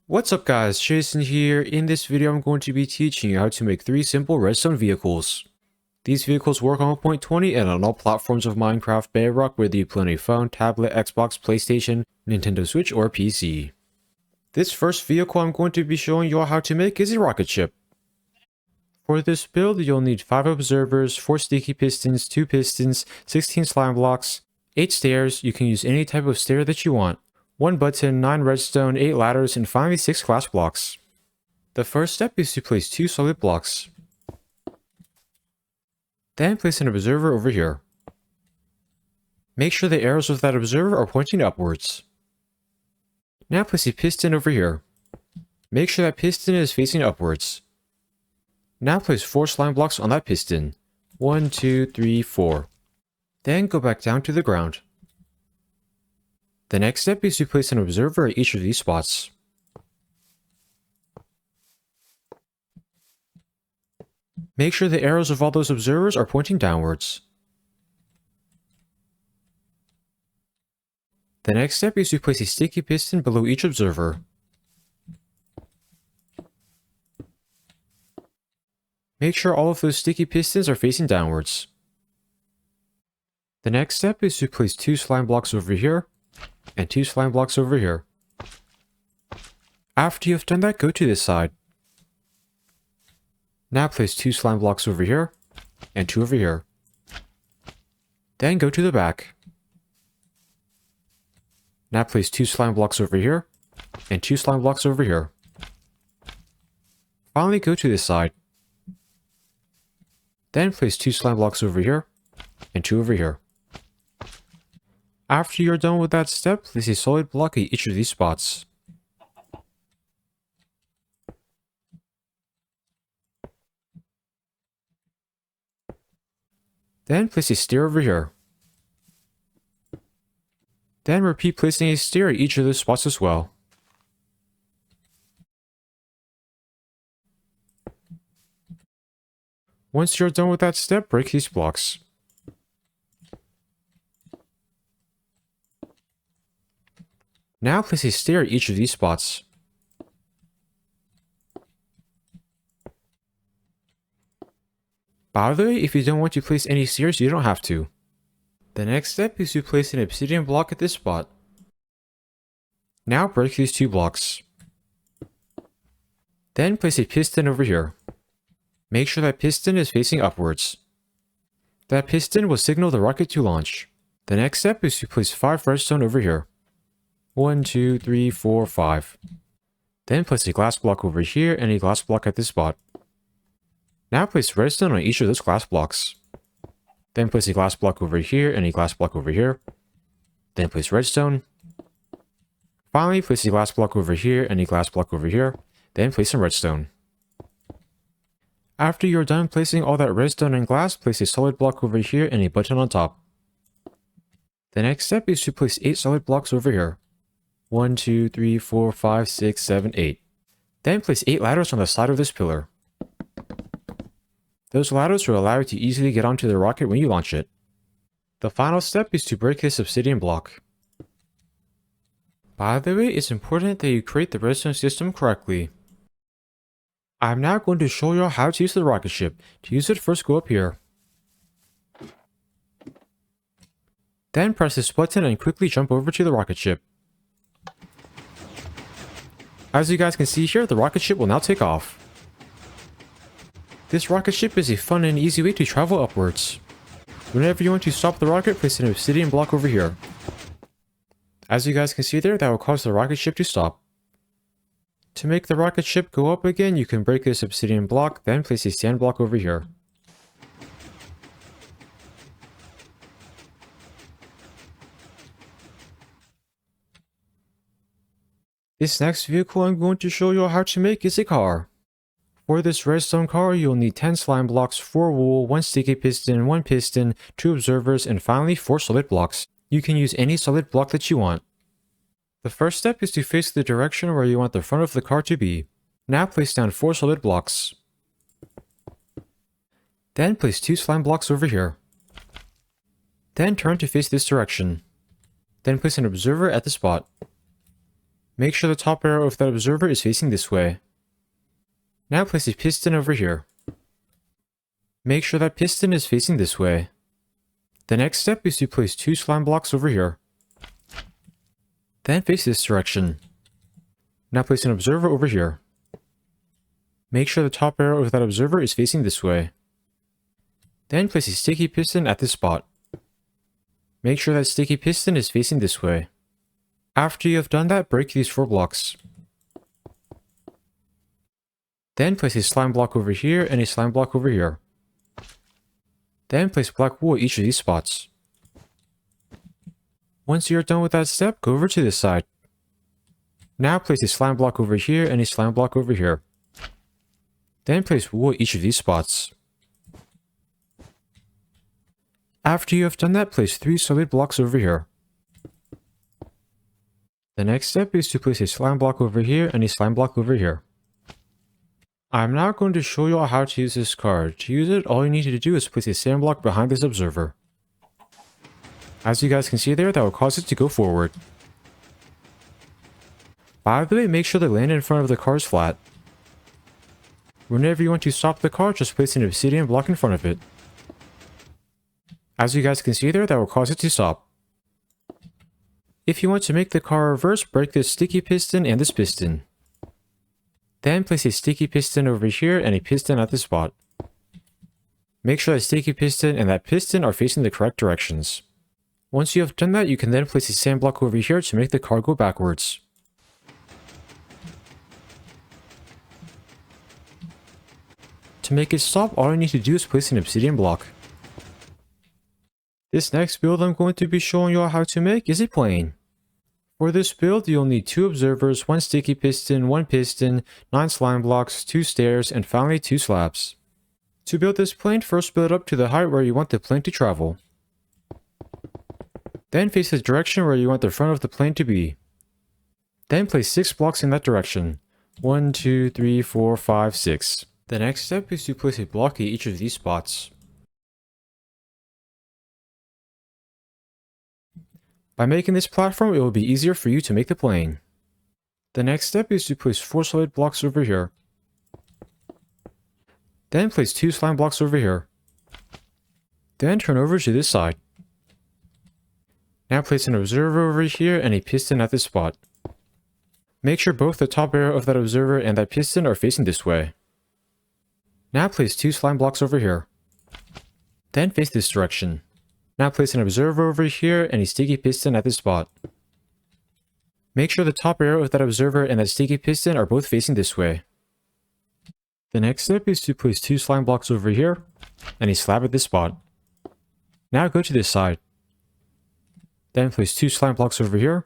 What's up guys, Jason here. In this video I'm going to be teaching you how to make 3 simple redstone vehicles. These vehicles work on 1.20 and on all platforms of Minecraft Bedrock, whether you play on a phone, tablet, Xbox, PlayStation, Nintendo Switch, or PC. This first vehicle I'm going to be showing you all how to make is a rocket ship. For this build you'll need 5 observers, 4 sticky pistons, 2 pistons, 16 slime blocks, 8 stairs. You can use any type of stair that you want. 1 button, 9 redstone, 8 ladders, and finally 6 glass blocks. The first step is to place 2 solid blocks. Then place an observer over here. Make sure the arrows of that observer are pointing upwards. Now place a piston over here. Make sure that piston is facing upwards. Now place 4 slime blocks on that piston. 1, 2, 3, 4. Then go back down to the ground. The next step is to place an observer at each of these spots. Make sure the arrows of all those observers are pointing downwards. The next step is to place a sticky piston below each observer. Make sure all of those sticky pistons are facing downwards. The next step is to place 2 slime blocks over here and 2 slime blocks over here. After you've done that, go to this side. Now place 2 slime blocks over here and 2 over here. Then go to the back. Now place 2 slime blocks over here and 2 slime blocks over here. Finally go to this side. Then place 2 slime blocks over here and 2 over here. After you're done with that step, place a solid block at each of these spots. Then place a stair over here. Then repeat placing a stair at each of those spots as well. Once you're done with that step, break these blocks. Now place a stair at each of these spots. By the way, if you don't want to place any stairs, you don't have to. The next step is to place an obsidian block at this spot. Now break these 2 blocks. Then place a piston over here. Make sure that piston is facing upwards. That piston will signal the rocket to launch. The next step is to place 5 redstone over here. 1, 2, 3, 4, 5. Then place a glass block over here and a glass block at this spot. Now place redstone on each of those glass blocks. Then place a glass block over here and a glass block over here. Then place redstone. Finally, place a glass block over here and a glass block over here. Then place some redstone. After you're done placing all that redstone and glass, place a solid block over here and a button on top. The next step is to place 8 solid blocks over here. 1, 2, 3, 4, 5, 6, 7, 8. Then place 8 ladders on the side of this pillar. Those ladders will allow you to easily get onto the rocket when you launch it. The final step is to break this obsidian block. By the way, it's important that you create the redstone system correctly. I'm now going to show you how to use the rocket ship. To use it, first go up here. Then press this button and quickly jump over to the rocket ship. As you guys can see here, the rocket ship will now take off. This rocket ship is a fun and easy way to travel upwards. Whenever you want to stop the rocket, place an obsidian block over here. As you guys can see there, that will cause the rocket ship to stop. To make the rocket ship go up again, you can break this obsidian block, then place a sand block over here. This next vehicle I'm going to show you how to make is a car. For this redstone car, you'll need 10 slime blocks, 4 wool, 1 sticky piston, 1 piston, 2 observers, and finally 4 solid blocks. You can use any solid block that you want. The first step is to face the direction where you want the front of the car to be. Now place down 4 solid blocks. Then place 2 slime blocks over here. Then turn to face this direction. Then place an observer at the spot. Make sure the top arrow of that observer is facing this way. Now place a piston over here. Make sure that piston is facing this way. The next step is to place 2 slime blocks over here. Then face this direction. Now place an observer over here. Make sure the top arrow of that observer is facing this way. Then place a sticky piston at this spot. Make sure that sticky piston is facing this way. After you have done that, break these 4 blocks. Then place a slime block over here and a slime block over here. Then place black wool at each of these spots. Once you are done with that step, go over to this side. Now place a slime block over here and a slime block over here. Then place wool at each of these spots. After you have done that, place 3 solid blocks over here. The next step is to place a slime block over here and a slime block over here. I'm now going to show you all how to use this card. To use it, all you need to do is place a sand block behind this observer. As you guys can see there, that will cause it to go forward. By the way, make sure the land in front of the car is flat. Whenever you want to stop the car, just place an obsidian block in front of it. As you guys can see there, that will cause it to stop. If you want to make the car reverse, break this sticky piston and this piston. Then place a sticky piston over here and a piston at this spot. Make sure that sticky piston and that piston are facing the correct directions. Once you have done that, you can then place a sand block over here to make the car go backwards. To make it stop, all you need to do is place an obsidian block. This next build I'm going to be showing you all how to make is a plane. For this build, you'll need 2 observers, 1 sticky piston, 1 piston, 9 slime blocks, 2 stairs, and finally 2 slabs. To build this plane, first build up to the height where you want the plane to travel. Then face the direction where you want the front of the plane to be. Then place 6 blocks in that direction. 1, 2, 3, 4, 5, 6. The next step is to place a block at each of these spots. By making this platform, it will be easier for you to make the plane. The next step is to place 4 solid blocks over here. Then place 2 slime blocks over here. Then turn over to this side. Now place an observer over here and a piston at this spot. Make sure both the top arrow of that observer and that piston are facing this way. Now place 2 slime blocks over here. Then face this direction. Now place an observer over here and a sticky piston at this spot. Make sure the top arrow of that observer and that sticky piston are both facing this way. The next step is to place 2 slime blocks over here and a slab at this spot. Now go to this side. Then place 2 slime blocks over here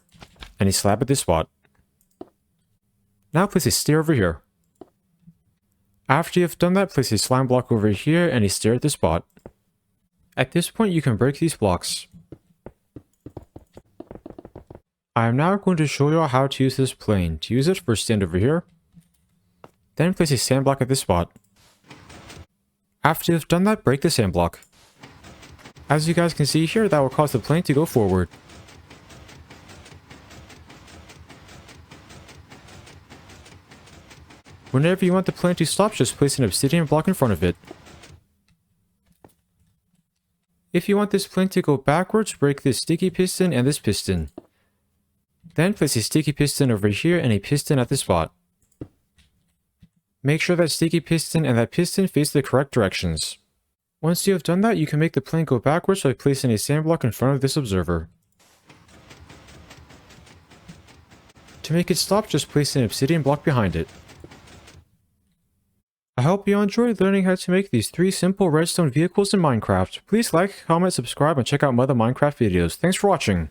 and a slab at this spot. Now place a stair over here. After you have done that, place a slime block over here and a stair at this spot. At this point, you can break these blocks. I am now going to show you how to use this plane. To use it, first stand over here. Then place a sand block at this spot. After you have done that, break the sand block. As you guys can see here, that will cause the plane to go forward. Whenever you want the plane to stop, just place an obsidian block in front of it. If you want this plane to go backwards, break this sticky piston and this piston. Then place a sticky piston over here and a piston at this spot. Make sure that sticky piston and that piston face the correct directions. Once you have done that, you can make the plane go backwards by placing a sand block in front of this observer. To make it stop, just place an obsidian block behind it. I hope you enjoyed learning how to make these 3 simple redstone vehicles in Minecraft. Please like, comment, subscribe, and check out my other Minecraft videos. Thanks for watching.